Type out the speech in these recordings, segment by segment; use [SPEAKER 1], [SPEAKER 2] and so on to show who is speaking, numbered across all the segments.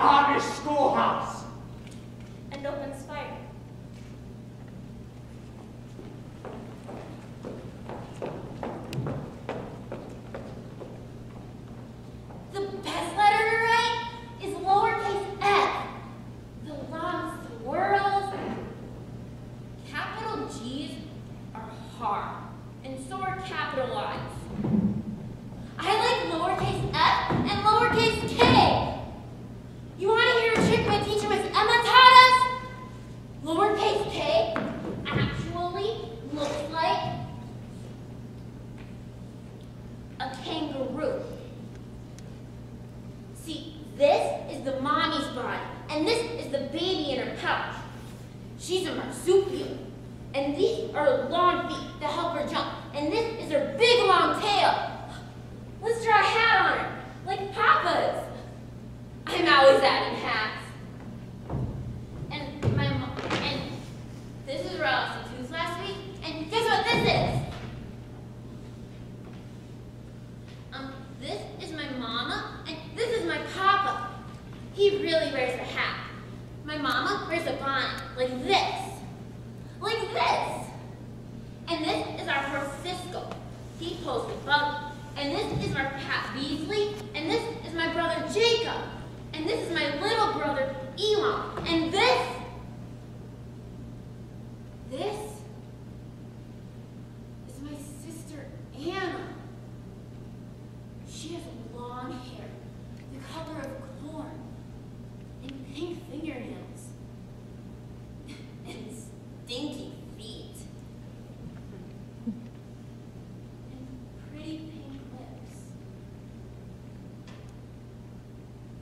[SPEAKER 1] Amish schoolhouse
[SPEAKER 2] and opens fire. The best letter to write is lowercase f. The long swirls. Capital G's are hard, and so are capital I's. I like lowercase f and lowercase k. You want to hear a trick my teacher Miss Emma taught us? Lowercase k actually looks like a kangaroo. See, this is the mommy's body, and this is the baby in her pouch. She's a marsupial, and these are long feet that help her jump, and this is her big long tail. Let's draw a hat on her, like Papa's. I'm always adding hats. And my mom, and this is Rousey Tooth last week, and guess what this is? This is my mama, and this is my papa. He really wears a hat. My mama wears a bonnet, like this. Like this. And this is our Francisco. He pulls the buggy. And this is our Pat Beasley, and this is my brother Jacob. And this is my little brother, Elon. And this is my sister, Anna. She has long hair, the color of corn, and pink fingernails, and stinky feet, and pretty pink lips.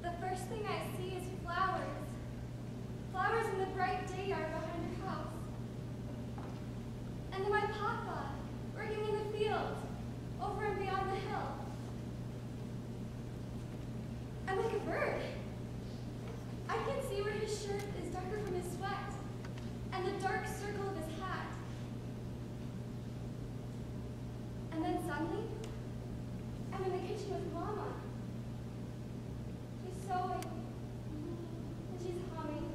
[SPEAKER 3] The first thing I see is flowers. Flowers in the bright day yard behind her house. And then my papa, working in the field, over and beyond the hill. I'm like a bird. I can see where his shirt is darker from his sweat, and the dark circle of his hat. And then suddenly, I'm in the kitchen with Mama. She's sewing, and she's humming.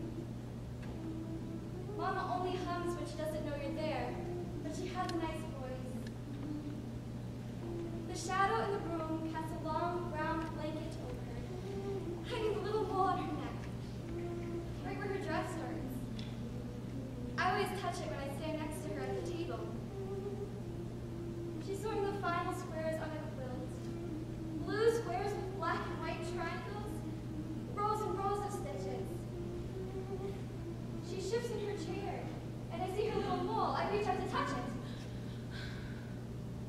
[SPEAKER 3] Mama only hums when she doesn't know you're there, but she has a nice voice. The shadow in the room casts a long brown blanket over her, hanging a little mole on her neck, right where her dress starts. I always touch it when I stand next to her at the table. She's sewing the final squares on a quilt. Blue squares with black and white triangles, rows and rows of stitches. She shifts in her chair, and I see her little mole. I reach out to touch it.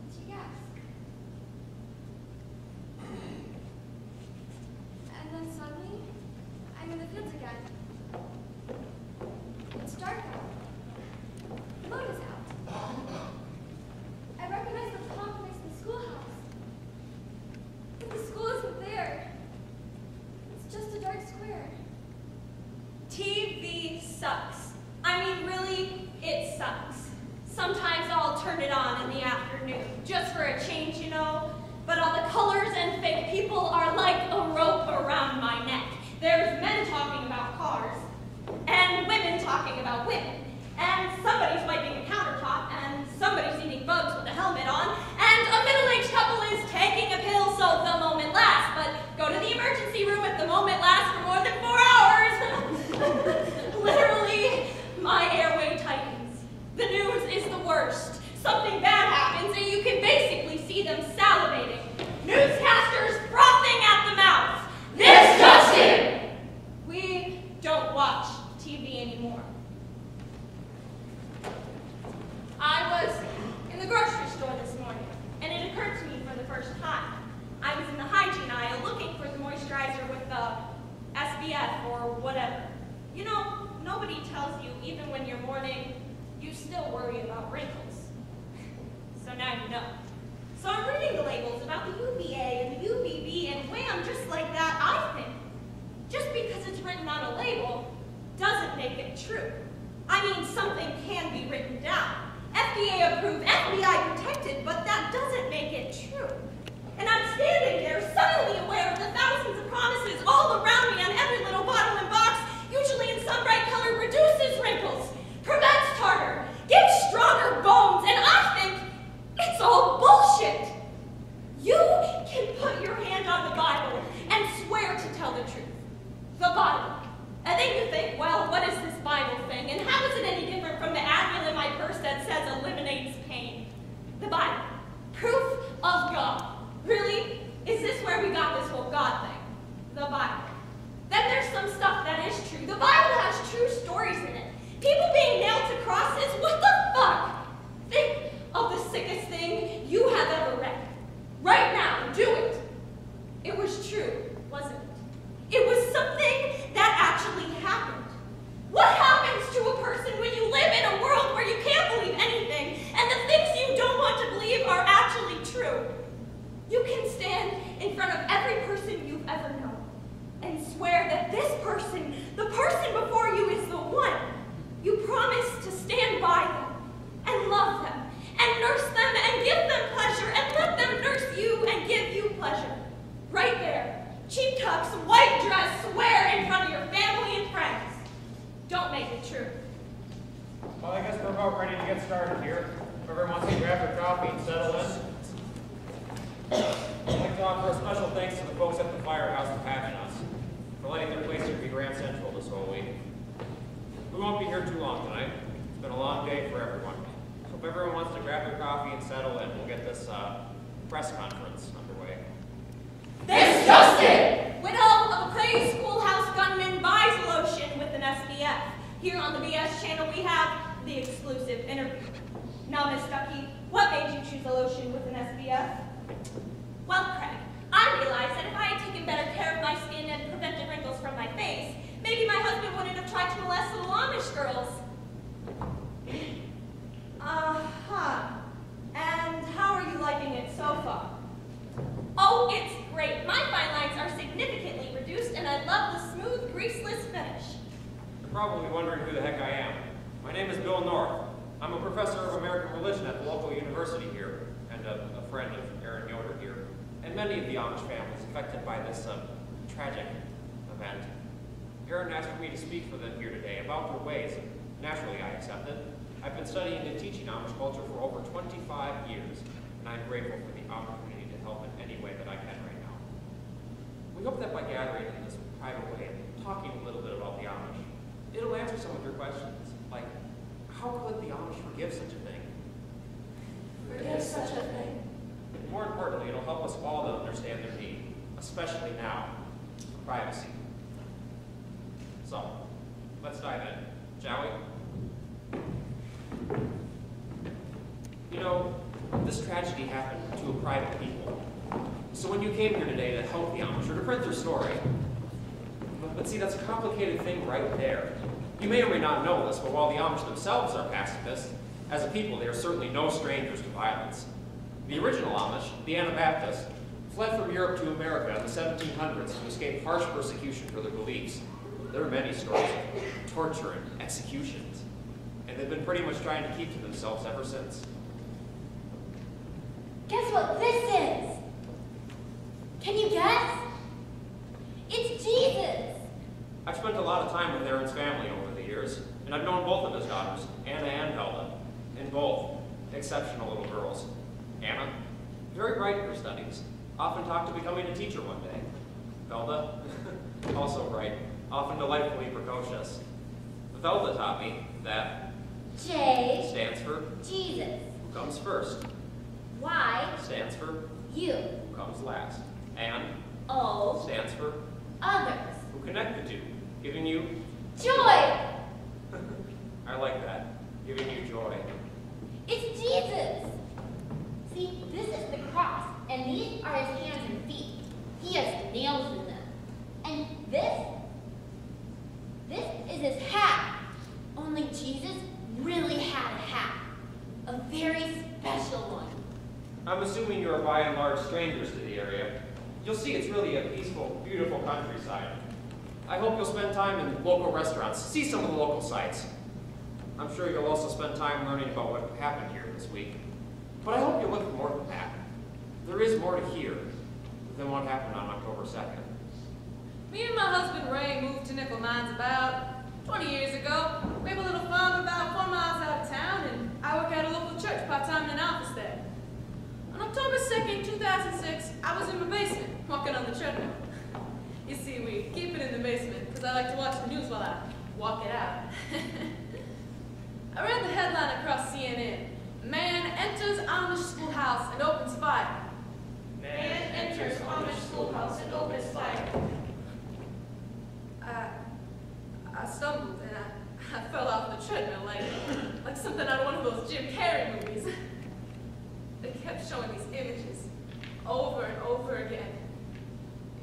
[SPEAKER 3] And she gasps. And then suddenly, I'm in the field again. It's dark out. The moon is out. I recognize the complex in the schoolhouse. But the school isn't there. It's just a dark square.
[SPEAKER 2] TV sucks. I mean, really, it sucks. Sometimes I'll turn it on in the afternoon, just for a change, you know. But all the colors and fake people are like a rope around my neck. There's men talking about cars, and women talking about women, and somebody's wiping a countertop, and somebody's eating bugs with a helmet on, and a middle-aged couple is taking a pill so the moment lasts, but go to the emergency room if the moment lasts for more than 4 hours. Literally, my airway tightens. The news is the worst. Something bad happens, and you can basically see them salivating. Newscasters frothing at the mouth. This just in! We don't watch TV anymore. I was in the grocery store this morning, and it occurred to me for the first time. I was in the hygiene aisle looking for the moisturizer with the SPF or whatever. You know, nobody tells you, even when you're mourning, you still worry about wrinkles. So now you know. So I'm reading the labels about the UVA and the UVB and wham, just like that, I think. Just because it's written on a label doesn't make it true. I mean, something can be written down. FDA approved, FBI protected, but that doesn't make it true. And I'm standing there, suddenly aware of the thousands of promises all around me on every little bottle and box, usually in some bright color, reduces wrinkles, prevents tartar, gives stronger bones, and I think it's all bullshit. You can put your hand on the Bible and swear to tell the truth. The Bible. And then you think, well, what is this Bible thing? And how is it any different from the Advil in my purse that says eliminates pain? The Bible. Proof of God. Really? Is this where we got this whole God thing? The Bible. Then there's some stuff that is true. The Bible has true stories in it. People being nailed to crosses? What the fuck? Think of the sickest thing you have ever read. Right now, do it. It was true, wasn't it? It was something that actually happened. What happens to a person when you live in a world where you can't believe anything and the things you don't want to believe are actually true? You can stand in front of every person you've ever known and swear that this person, the person before you, is the one. You promise to stand by them and love them and nurse them and give them pleasure and let them nurse you and give you pleasure. Right there. Cheap tux, white dress, swear in front of your family and friends. Don't make it true.
[SPEAKER 4] Well, I guess we're about ready to get started here. Everyone wants to grab their coffee and settle in. I'd like to offer a special thanks to the folks at the firehouse for having us, for letting their place here be Grand Central this whole week. We won't be here too long tonight. It's been a long day for everyone. So if everyone wants to grab their coffee and settle in, we'll get this press conference underway.
[SPEAKER 2] This just in! Widow of a crazed schoolhouse gunman buys lotion with an SBF. Here on the BS channel we have the exclusive interview. Now, Miss Stuckey, what made you choose a lotion with an SBF? Well, Craig, I realized that if I had taken better care of my skin and prevented wrinkles from my face, maybe my husband wouldn't have tried to molest little Amish girls. And how are you liking it so far? Oh, it's great. My fine lines are significantly reduced, and I love the smooth, greaseless finish.
[SPEAKER 4] You're probably wondering who the heck I am. My name is Bill North. I'm a professor of American religion at the local university here, and a friend of Aaron Yoder here, and many of the Amish families affected by this tragic event. Aaron asked me to speak for them here today about their ways, and naturally I accepted. I've been studying and teaching Amish culture for over 25 years, and I'm grateful for the opportunity to help in any way that I can right now. We hope that by gathering in this private way and talking a little bit about the Amish, it'll answer some of your questions, like, how could the Amish forgive such a thing?
[SPEAKER 2] Forgive such a thing.
[SPEAKER 4] More importantly, it'll help us all to understand their need, especially now, for privacy. So, let's dive in, shall we? You know, this tragedy happened to a private people. So when you came here today to help the Amish or to print their story, but see, that's a complicated thing right there. You may or may not know this, but while the Amish themselves are pacifists, as a people they are certainly no strangers to violence. The original Amish, the Anabaptists, fled from Europe to America in the 1700s to escape harsh persecution for their beliefs. There are many stories of torture and executions, and they've been pretty much trying to keep to themselves ever since.
[SPEAKER 3] Guess what this is? Can you guess? It's Jesus!
[SPEAKER 4] I've spent a lot of time with Aaron's family over the years, and I've known both of his daughters, Anna and Velda, and both exceptional little girls. Anna, very bright in her studies, often talked of becoming a teacher one day. Velda, also bright, often delightfully precocious. Velda taught me that
[SPEAKER 3] J
[SPEAKER 4] stands for
[SPEAKER 3] Jesus.
[SPEAKER 4] who comes first,
[SPEAKER 3] Y
[SPEAKER 4] stands for
[SPEAKER 3] you.
[SPEAKER 4] who comes last, and
[SPEAKER 3] O
[SPEAKER 4] stands for
[SPEAKER 3] others.
[SPEAKER 4] who connect the two, giving you
[SPEAKER 3] Joy!
[SPEAKER 4] I like that, giving you joy.
[SPEAKER 3] It's Jesus! See, this is the cross, and these are his hands and feet. He has nails in them. And this is his hat. Only Jesus really had a hat. A very special one.
[SPEAKER 4] I'm assuming you are by and large strangers to the area. You'll see it's really a peaceful, beautiful countryside. I hope you'll spend time in local restaurants, see some of the local sights. I'm sure you'll also spend time learning about what happened here this week. But I hope you look at more than that. There is more to hear than what happened on October 2nd.
[SPEAKER 5] Me and my husband Ray moved to Nickel Mines about 20 years ago. We have a little farm about 4 miles out of town, and I work at a local church part-time in an office there. On October 2nd, 2006, I was in my basement, walking on the treadmill. You see, we keep it in the basement because I like to watch the news while I walk it out. I read the headline across CNN. Man enters Amish schoolhouse and opens fire.
[SPEAKER 2] Man enters Amish schoolhouse and opens fire.
[SPEAKER 5] I stumbled and I fell off the treadmill like something out of one of those Jim Carrey movies. They kept showing these images over and over again.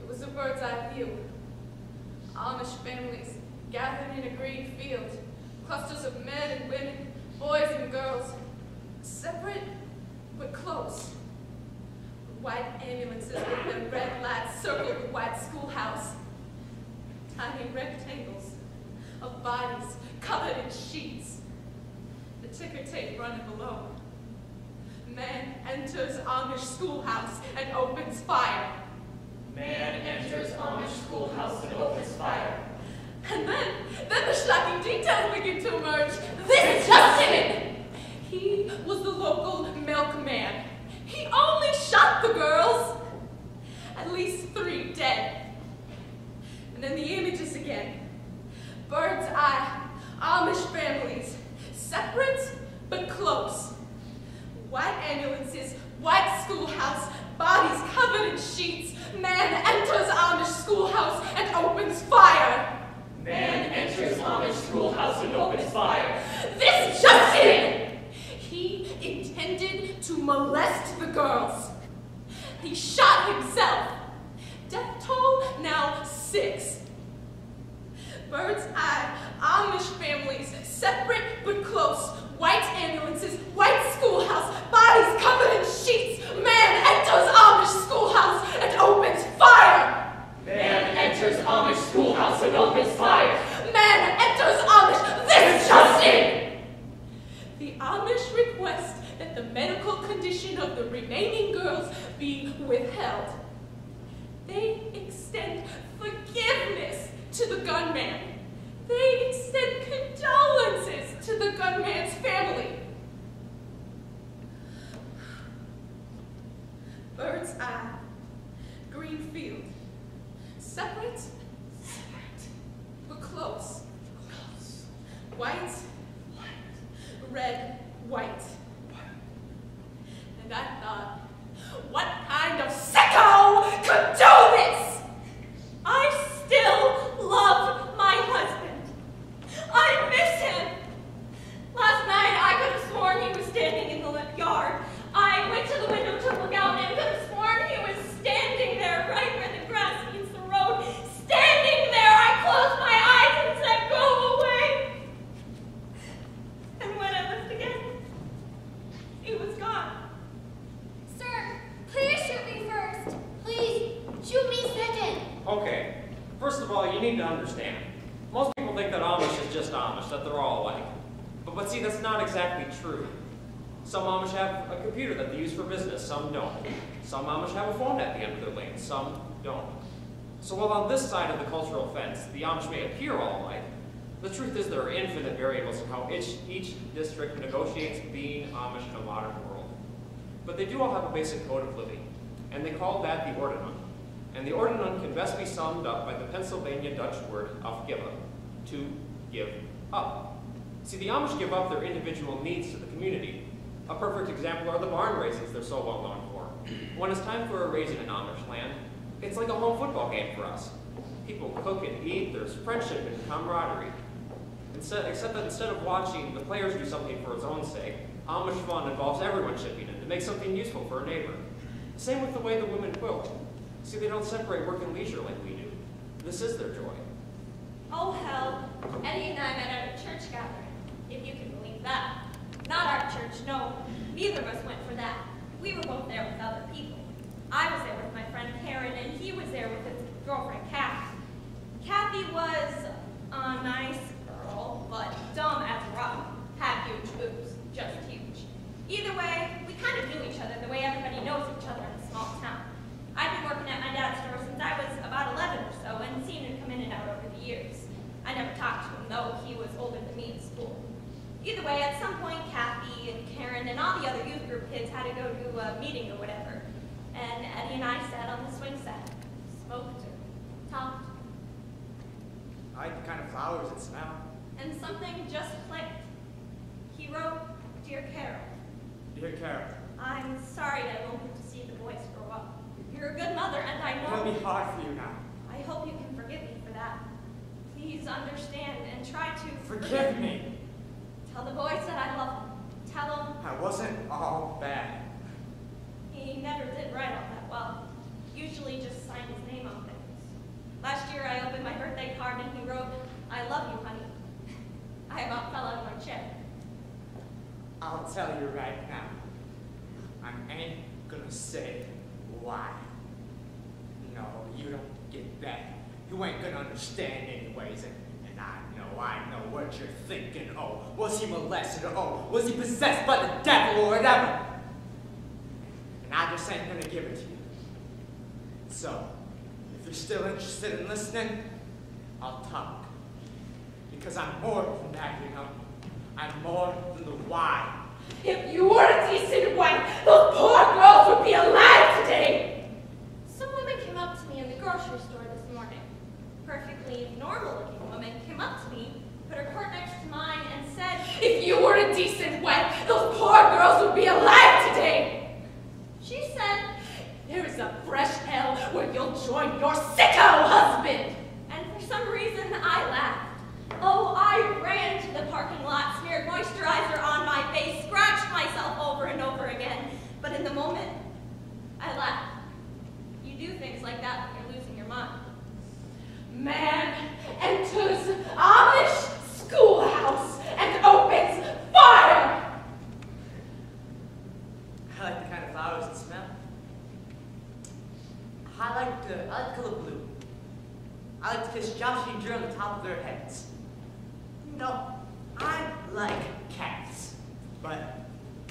[SPEAKER 5] It was a bird's eye view. Amish families gathered in a green field, clusters of men and women, boys and girls, separate but close. White ambulances with their red lights circled the white schoolhouse. Tiny rectangles of bodies covered in sheets. The ticker tape running below. Man enters Amish schoolhouse and opens fire.
[SPEAKER 1] Man enters Amish schoolhouse and opens fire.
[SPEAKER 5] And then the shocking details begin to emerge. This is Justin! He was the local milkman. He only shot the girls. At least 3 dead. And then the images again. Bird's eye, Amish families, separate but close. White ambulances, white schoolhouse, bodies covered in sheets. Man enters Amish schoolhouse and opens fire.
[SPEAKER 1] Man enters Amish schoolhouse and opens fire.
[SPEAKER 5] This Justin! He intended to molest the girls. He shot himself. Death toll now 6. Bird's eye, Amish families, separate but close. White ambulances, white schoolhouse, bodies covered in sheets. Man enters Amish schoolhouse and opens fire.
[SPEAKER 1] Man enters Amish schoolhouse and opens fire.
[SPEAKER 5] Man enters Amish. This Justin! The Amish request that the medical condition of the remaining girls be withheld. They extend forgiveness to the gunman. They extend condolences to the gunman's family. Bird's eye, green field, separate, but close. White, red, white. And I thought, what kind of sicko could do this?
[SPEAKER 2] I still love my husband. I miss him. Last night, I could have sworn he was standing in the yard. I went to the window to look out and could have sworn he was standing there right where the grass meets the road. Standing there, I closed my eyes and said, go away. And when I looked again, he was gone.
[SPEAKER 3] Sir, please shoot me first. Please, shoot me second.
[SPEAKER 4] Okay, first of all, you need to understand. Most people think that Amish is just Amish, that they're all alike. But see, that's not exactly true. Some Amish have a computer that they use for business, some don't. Some Amish have a phone at the end of their lane, some don't. So while on this side of the cultural fence, the Amish may appear all alike, the truth is there are infinite variables in how each district negotiates being Amish in a modern world. But they do all have a basic code of living, and they call that the Ordnung. And the Ordnung can best be summed up by the Pennsylvania Dutch word aufgeben, to give up. See, the Amish give up their individual needs to the community. A perfect example are the barn raisins they're so well known for. When it's time for a raising in Amish land, it's like a home football game for us. People cook and eat, there's friendship and camaraderie. Except that instead of watching the players do something for its own sake, Amish fun involves everyone chipping in to make something useful for a neighbor. Same with the way the women quilt. See, they don't separate work and leisure like we do. This is their joy.
[SPEAKER 2] Oh, hell. Eddie and I met at a church gathering, if you can believe that. Not our church, no. Neither of us went for that. We were both there with other people. I was there with my friend Karen, and he was there with his girlfriend Kathy. Kathy was a nice girl, but dumb as a rock. Had huge boobs, just huge. Either way, we kind of knew each other the way everybody knows each other in a small town. I'd been working at my dad's store since I was about 11 or so, and seen him come in and out over the years. I never talked to him, though he was older than me in school. Either way, at some point, Kathy and Karen and all the other youth group kids had to go to a meeting or whatever. And Eddie and I sat on the swing set, smoked or talked.
[SPEAKER 6] I like the kind of flowers that smell.
[SPEAKER 2] And something just clicked. He wrote, "Dear Carol,
[SPEAKER 6] Dear Carol,
[SPEAKER 2] I'm sorry I won't get to see the boys grow up. You're a good mother, and I know
[SPEAKER 6] it'll be hard for you now.
[SPEAKER 2] I hope you can forgive me for that. Please understand and try to
[SPEAKER 6] Forgive me.
[SPEAKER 2] Tell the boys that I love them. Tell them
[SPEAKER 6] I wasn't all bad.
[SPEAKER 2] he never did write all that well. Usually just signed his name on things. Last year I opened my birthday card and he wrote, "I love you, honey." I about fell out of my chair.
[SPEAKER 6] I'll tell you right now. I ain't gonna say why. No, you don't get that. You ain't gonna understand anyways. And I know what you're thinking. Oh, was he molested? Or oh, was he possessed by the devil or whatever? And I just ain't gonna give it to you. So, if you're still interested in listening, I'll talk. Because I'm more than that, you know. I'm more than the why.
[SPEAKER 5] If you were a decent wife, those poor girls would be alive today.
[SPEAKER 2] Some woman came up to me in the grocery store this morning. Perfectly normal-looking woman came up to me, put her coat next to mine, and said,
[SPEAKER 5] If you were a decent wife, those poor girls would be alive today.
[SPEAKER 2] She said,
[SPEAKER 5] There is a fresh hell where you'll join your sicko husband.
[SPEAKER 2] and for some reason I laughed. Oh, I ran to the parking lot, smeared moisturizer on my face, scratched myself over and over again. But in the moment, I laughed. You do things like that when you're losing your mind.
[SPEAKER 5] Man enters Amish schoolhouse and opens fire.
[SPEAKER 6] I like the kind of flowers that smell. I like the color blue. I like to kiss Josh and Drew on the top of their heads. No, I like cats. But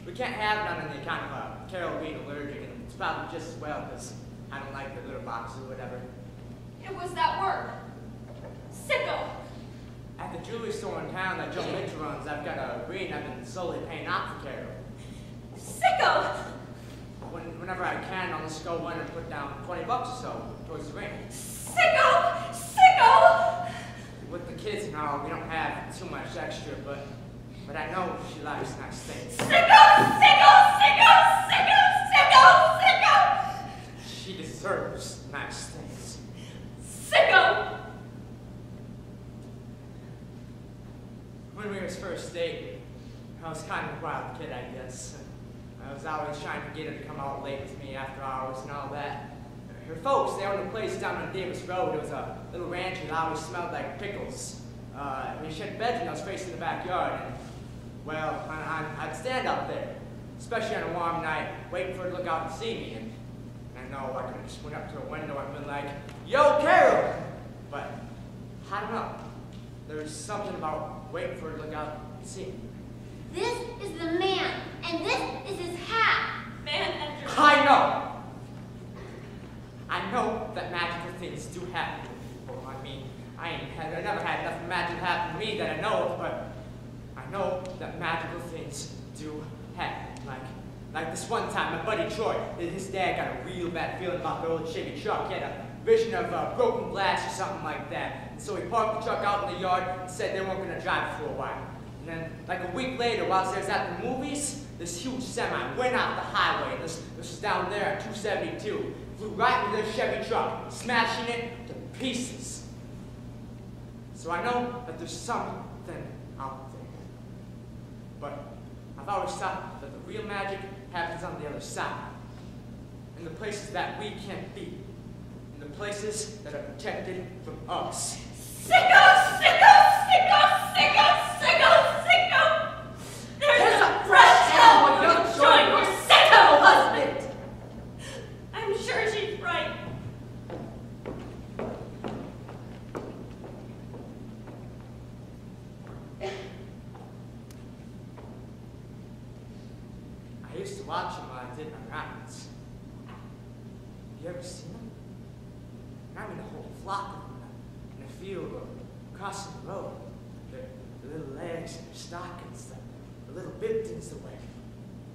[SPEAKER 6] we can't have none on the account of Carol being allergic, and it's probably just as well because I don't like the litter boxes or whatever.
[SPEAKER 2] It was that word. Sicko.
[SPEAKER 6] At the jewelry store in town that Joe Mitchell runs, I've got a green I've been slowly paying off for Carol.
[SPEAKER 2] Sicko.
[SPEAKER 6] Whenever I can, I'll just go in and put down $20 or so towards the ring.
[SPEAKER 2] Sicko. Sicko.
[SPEAKER 6] With the kids and all, we don't have too much extra, but I know she likes nice things.
[SPEAKER 2] Sicko. Sicko. Sicko. Sicko. Sicko. Sicko.
[SPEAKER 6] She deserves nice things.
[SPEAKER 2] Sicko.
[SPEAKER 6] When we was first dating, I was kind of a wild kid, I guess. I was always trying to get her to come out late with me after hours and all that. Her folks, they owned a place down on Davis Road. It was a little ranch and it always smelled like pickles. She had a bedroom that was facing the backyard. And, well, I'd stand up there, especially on a warm night, waiting for her to look out and see me. And I know I could have just went up to her window and been like, "Yo, Carol!" But I don't know. There's something about waiting for her to look out and see me.
[SPEAKER 3] This is the man, and this is his hat.
[SPEAKER 2] Man enters.
[SPEAKER 6] I know. I know that magical things do happen to people. I mean, I never had enough magic happen to me that I know of, but I know that magical things do happen. Like this one time, my buddy Troy, his dad got a real bad feeling about the old Chevy truck. He had a vision of broken glass or something like that. And so he parked the truck out in the yard and said they weren't going to drive it for a while. And then, like a week later, while they was at the movies, this huge semi went out the highway. This was down there at 272. Flew right into their Chevy truck, smashing it to pieces. So I know that there's something out there. But I've always thought that the real magic happens on the other side. In the places that we can't be. In the places that are protected from us.
[SPEAKER 2] Sicko. Sicko. Sicko. Sicko. Sicko. Sicko. There's a fresh hell when you'll join your sicko husband.
[SPEAKER 6] used to watch them when I did my rounds. You ever seen them? I mean, a whole flock of them in a field or crossing the road. Their little legs and their stockings, the little bib things they wear.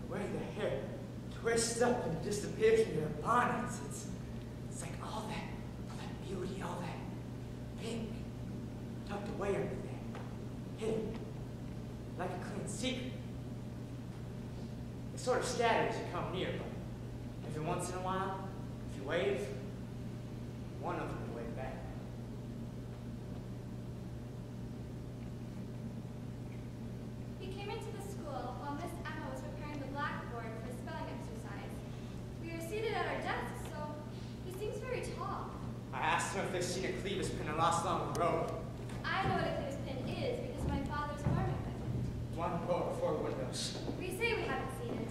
[SPEAKER 6] The way their hair twists up and disappears in their bonnets. It's like all that beauty, all that pink, tucked away under there, hidden, like a clean secret. It sort of scatters as you come near, but every once in a while, if you wave, one of them will wave back.
[SPEAKER 3] He came into the school while Miss Emma was preparing the blackboard for a spelling exercise. We were seated at our desks, so he seems very tall.
[SPEAKER 6] I asked them if they've seen a clevis pin I lost along the road.
[SPEAKER 3] I know what a clevis pin is because of my father's farm equipment.
[SPEAKER 6] One row of 4 windows.
[SPEAKER 3] We say we haven't seen it.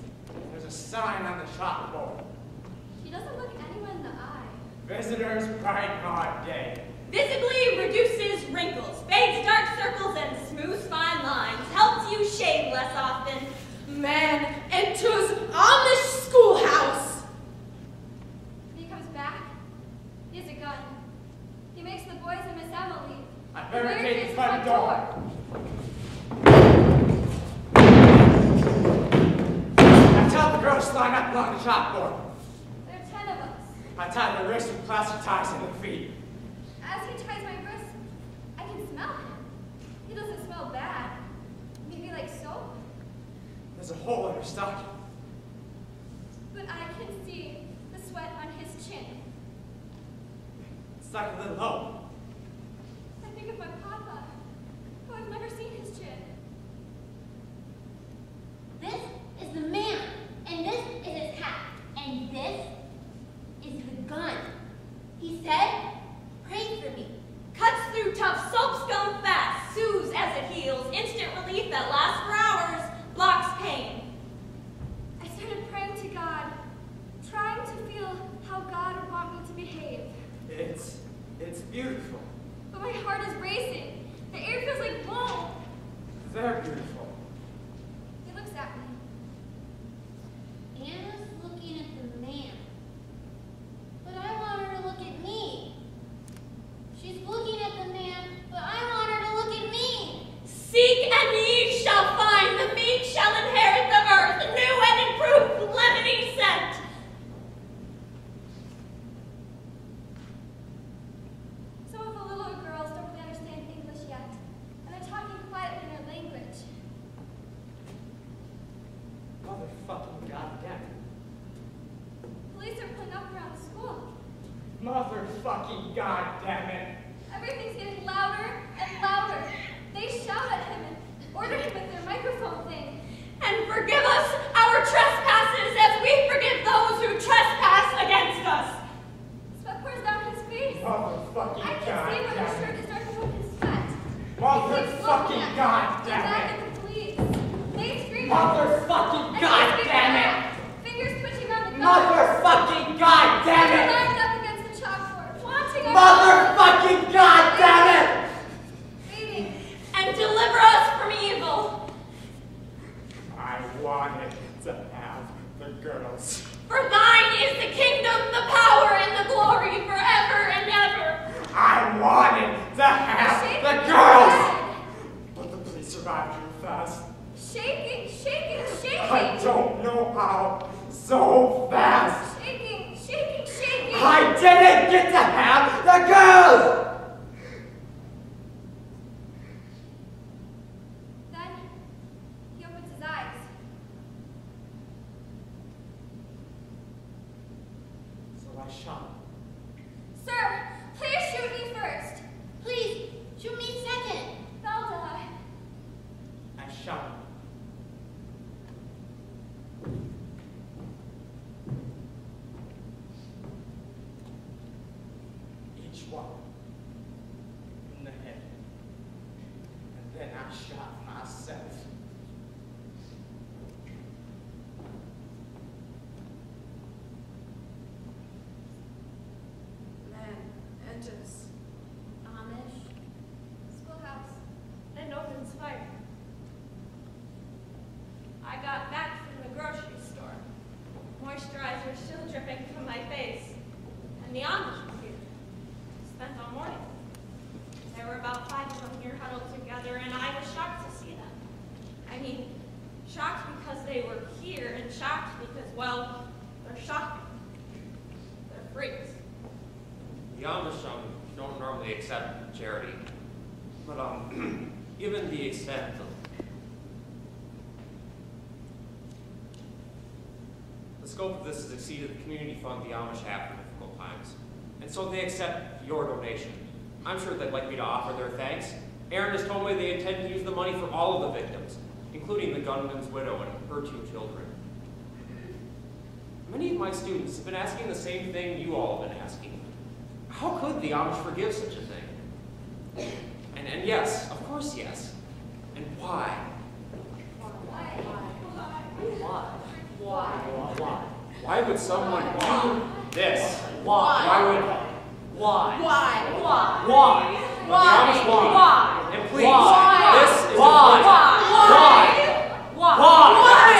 [SPEAKER 6] There's a sign on the chalkboard.
[SPEAKER 3] He doesn't look anyone in the eye.
[SPEAKER 6] Visitors bright hard day.
[SPEAKER 2] Visibly reduces wrinkles, fades dark circles, and smooths fine lines. Helps you shave less often.
[SPEAKER 5] Man enters Amish schoolhouse.
[SPEAKER 3] When he comes back, he has a gun. He makes the boys and Miss Emma leave.
[SPEAKER 6] I
[SPEAKER 3] He
[SPEAKER 6] barricade the
[SPEAKER 3] barricades
[SPEAKER 6] front door. I tell the girls to line up along the chalkboard.
[SPEAKER 3] There are 10 of us.
[SPEAKER 6] I tie their wrists with plastic ties and their feet.
[SPEAKER 3] As he ties my wrist, I can smell him. He doesn't smell bad. Maybe like soap.
[SPEAKER 6] There's a hole in her stocking.
[SPEAKER 3] But I can see the sweat on his chin.
[SPEAKER 6] It's like a little hole.
[SPEAKER 3] I think of my papa, who I've never seen his chin.
[SPEAKER 7] This is the man, and this is his hat, and this is the gun. He said, pray for me.
[SPEAKER 2] Cuts through tough soap scum fast, soothes as it heals. Instant relief that lasts for hours, blocks pain.
[SPEAKER 3] I started praying to God, trying to feel how God would want me to behave.
[SPEAKER 6] It's beautiful.
[SPEAKER 3] But my heart is racing. The air feels like whoa.
[SPEAKER 6] They're beautiful.
[SPEAKER 3] He looks at me.
[SPEAKER 7] Anna's looking at the man. But I want her to look at me. She's looking at the man, but I want her to look at me.
[SPEAKER 2] Seek and ye shall find. The meek shall inherit the earth. New and improved lemony scent.
[SPEAKER 3] Some of the little girls don't really understand English yet, and they're talking quietly in their language.
[SPEAKER 6] Motherfucking goddamn.
[SPEAKER 3] Police are pulling up around the school.
[SPEAKER 6] Motherfucking goddamn it.
[SPEAKER 3] Everything's getting louder and louder. They shout at him and order him with their microphone thing.
[SPEAKER 2] And forgive us our trespasses as we forgive those who trespass against us.
[SPEAKER 3] Sweat pours down his face.
[SPEAKER 6] Motherfucking
[SPEAKER 3] I can see when his
[SPEAKER 6] goddamn
[SPEAKER 3] shirt
[SPEAKER 6] it.
[SPEAKER 3] is starting to his sweat.
[SPEAKER 6] Motherfucking goddamn
[SPEAKER 3] He's
[SPEAKER 6] it.
[SPEAKER 3] at the police. They scream.
[SPEAKER 6] Motherfucking
[SPEAKER 3] And
[SPEAKER 6] goddamn it.
[SPEAKER 3] Fingers twitching on the gun.
[SPEAKER 6] Motherfucking goddamn
[SPEAKER 3] They're
[SPEAKER 6] it.
[SPEAKER 3] lined up against the chalkboard, wanting our
[SPEAKER 6] Motherfucking goddamn it.
[SPEAKER 3] waiting.
[SPEAKER 2] And deliver us from evil.
[SPEAKER 6] I wanted to have the girls.
[SPEAKER 2] For thine is the kingdom, the power, and the glory forever and ever.
[SPEAKER 6] I wanted to have
[SPEAKER 3] Shaking
[SPEAKER 6] the
[SPEAKER 3] his
[SPEAKER 6] girls.
[SPEAKER 3] head.
[SPEAKER 6] But the police arrived too fast.
[SPEAKER 3] Shaking, shaking, shaking.
[SPEAKER 6] I don't know how. So fast.
[SPEAKER 3] Shaking, shaking, shaking.
[SPEAKER 6] I didn't get to have the girls.
[SPEAKER 3] Then he opens his eyes.
[SPEAKER 6] So I shot.
[SPEAKER 3] Sir, please shoot me first.
[SPEAKER 7] Please, shoot me second.
[SPEAKER 3] Zelda.
[SPEAKER 6] I shot. Each one in the head. And then I shot myself.
[SPEAKER 2] Shocked because they were here, and shocked because, well, they're shocking. They're freaks.
[SPEAKER 4] The Amish don't normally accept charity, but given the extent of the scope of this has exceeded the community fund the Amish have for difficult times, and so they accept your donation. I'm sure they'd like me to offer their thanks. Aaron has told me they intend to use the money for all of the victims, including the gunman's widow and her 2 children. Many of my students have been asking the same thing you all have been asking. How could the Amish forgive such a thing? And yes, of course yes. And why? Why would someone do this? Why? The Amish why? And please, this is why?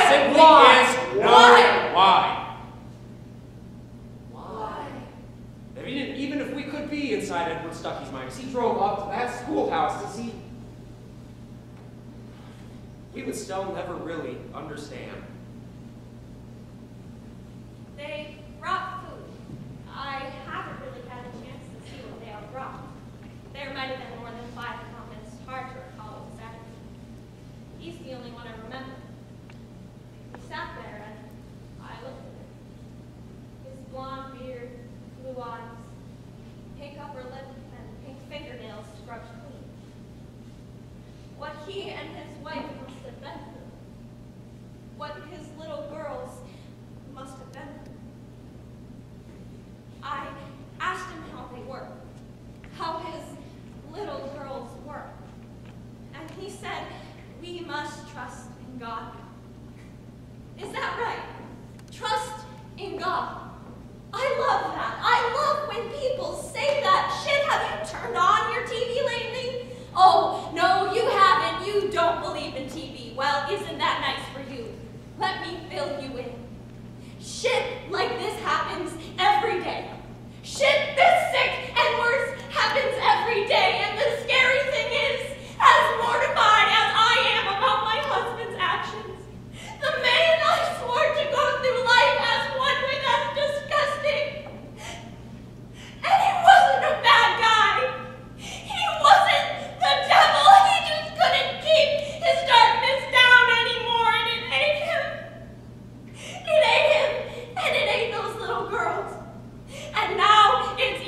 [SPEAKER 4] Simply is no why. I mean, even if we could be inside Edward Stuckey's mind, because he drove up to that schoolhouse to see, we would still never really understand.
[SPEAKER 2] They brought food. I haven't really had a chance to see what they all brought. There might have been more than 5 comments. Hard to recall exactly. He's the only one I remember. He sat there and I looked at him. His blonde beard, blue eyes, pink upper lip, and pink fingernails scrubbed clean. What he and his wife must have been through. What his little girls must have been through. I asked him how they were, how his little girls were. And he said, we must trust in God. Is that right? Trust in God. I love that. I love when people say that shit. Have you turned on your TV lately? Oh, no, you haven't. You don't believe in TV. Well, isn't that nice for you? Let me fill you in. Shit like this happens every day. Shit this sick and worse happens every day. And the scary thing is, as mortified as I am about my husband's actions, the man I swore to go through life as one with as disgusting. And he wasn't a bad guy. He wasn't the devil. He just couldn't keep his darkness down anymore, and it ate him. It ate him, and it ate those little girls. And now it's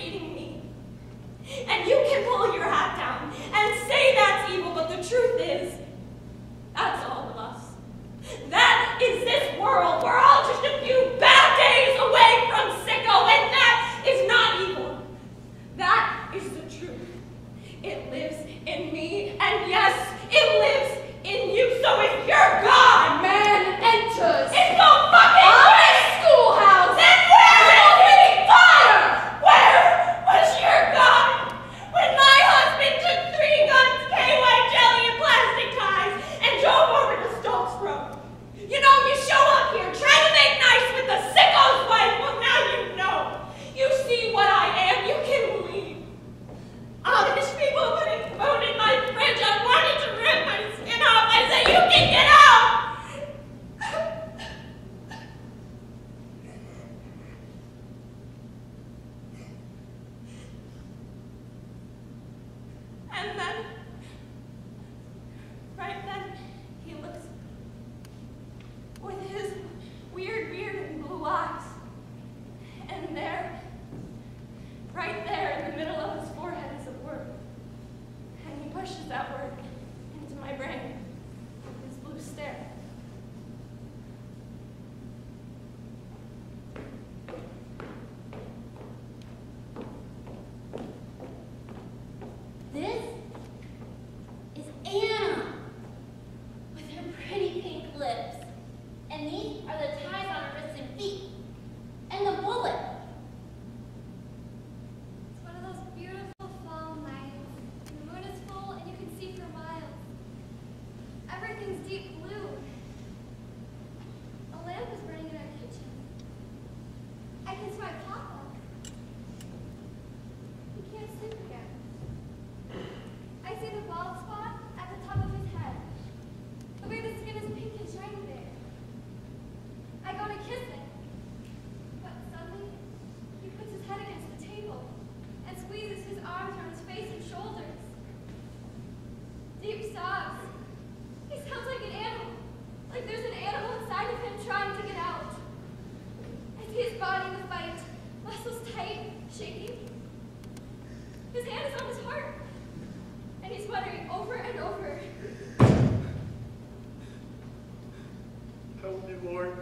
[SPEAKER 8] Help me, Lord.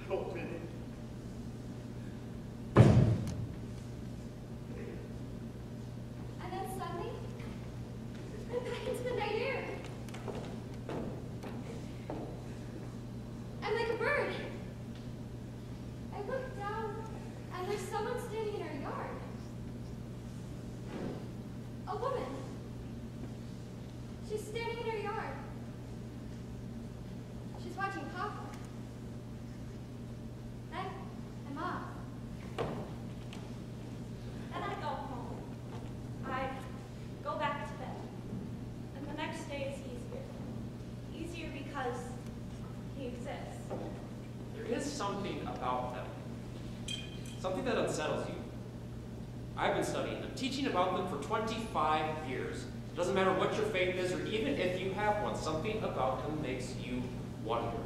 [SPEAKER 8] Help me.
[SPEAKER 3] And then suddenly, I'm back into the night air. I'm like a bird. I look down, and there's someone standing in our yard. A woman. She's standing in her yard. She's watching Papa. Then I'm off.
[SPEAKER 2] Then I go home. I go back to bed. And the next day is easier. Easier because he exists.
[SPEAKER 4] There is something about them. Something that unsettles you. I've been studying them, teaching about them for 25 years. It doesn't matter what your faith is or even if you have one, something about them makes you wonder.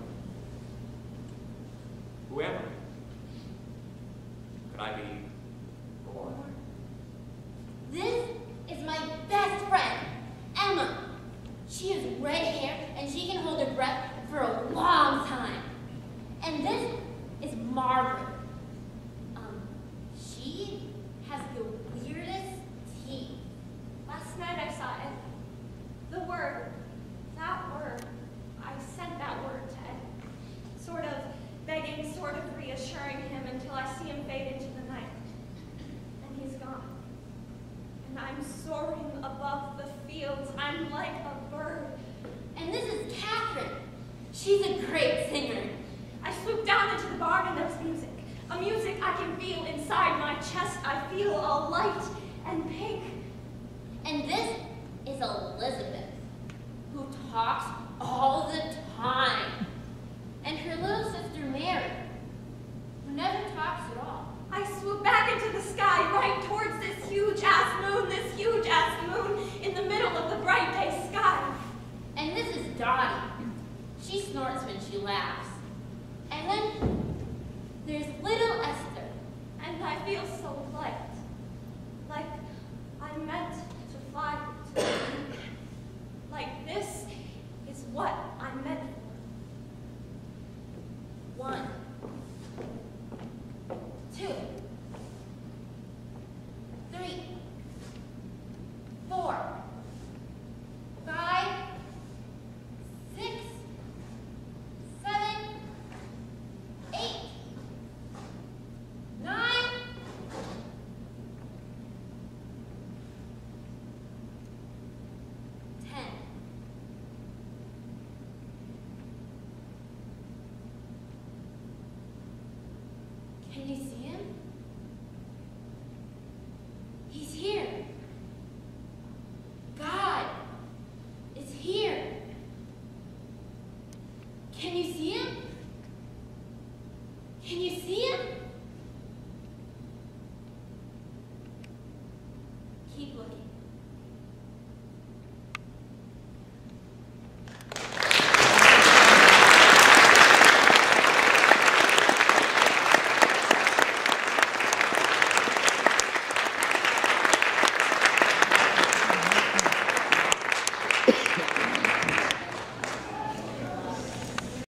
[SPEAKER 4] Who am I? Could I be born?
[SPEAKER 7] This is my best friend, Emma. She has red hair and she can hold her breath for a long time. And this is Margaret. She has the weirdest teeth.
[SPEAKER 2] Last night I saw Ed. The word, that word, I sent that word to Ed. Sort of begging, sort of reassuring him until I see him fade into the night. And he's gone. And I'm soaring above the fields. I'm like a bird.
[SPEAKER 7] And this is Catherine. She's a great singer.
[SPEAKER 2] I swoop down into the barn and there's music. A music I can feel inside my chest. I feel all light and pink.
[SPEAKER 7] And this is Elizabeth, who talks all the time. And her little sister Mary, who never talks at all.
[SPEAKER 2] I swoop back into the sky, right towards this huge-ass moon in the middle of the bright day sky.
[SPEAKER 7] And this is Dottie. She snorts when she laughs. And then there's little Esther.
[SPEAKER 2] And I feel so light, like I'm meant to fly to the moon. Like this is what I'm meant for.
[SPEAKER 7] 1, 2, 3, 4, 5, 6, 7, 8, 9, 10. Can you see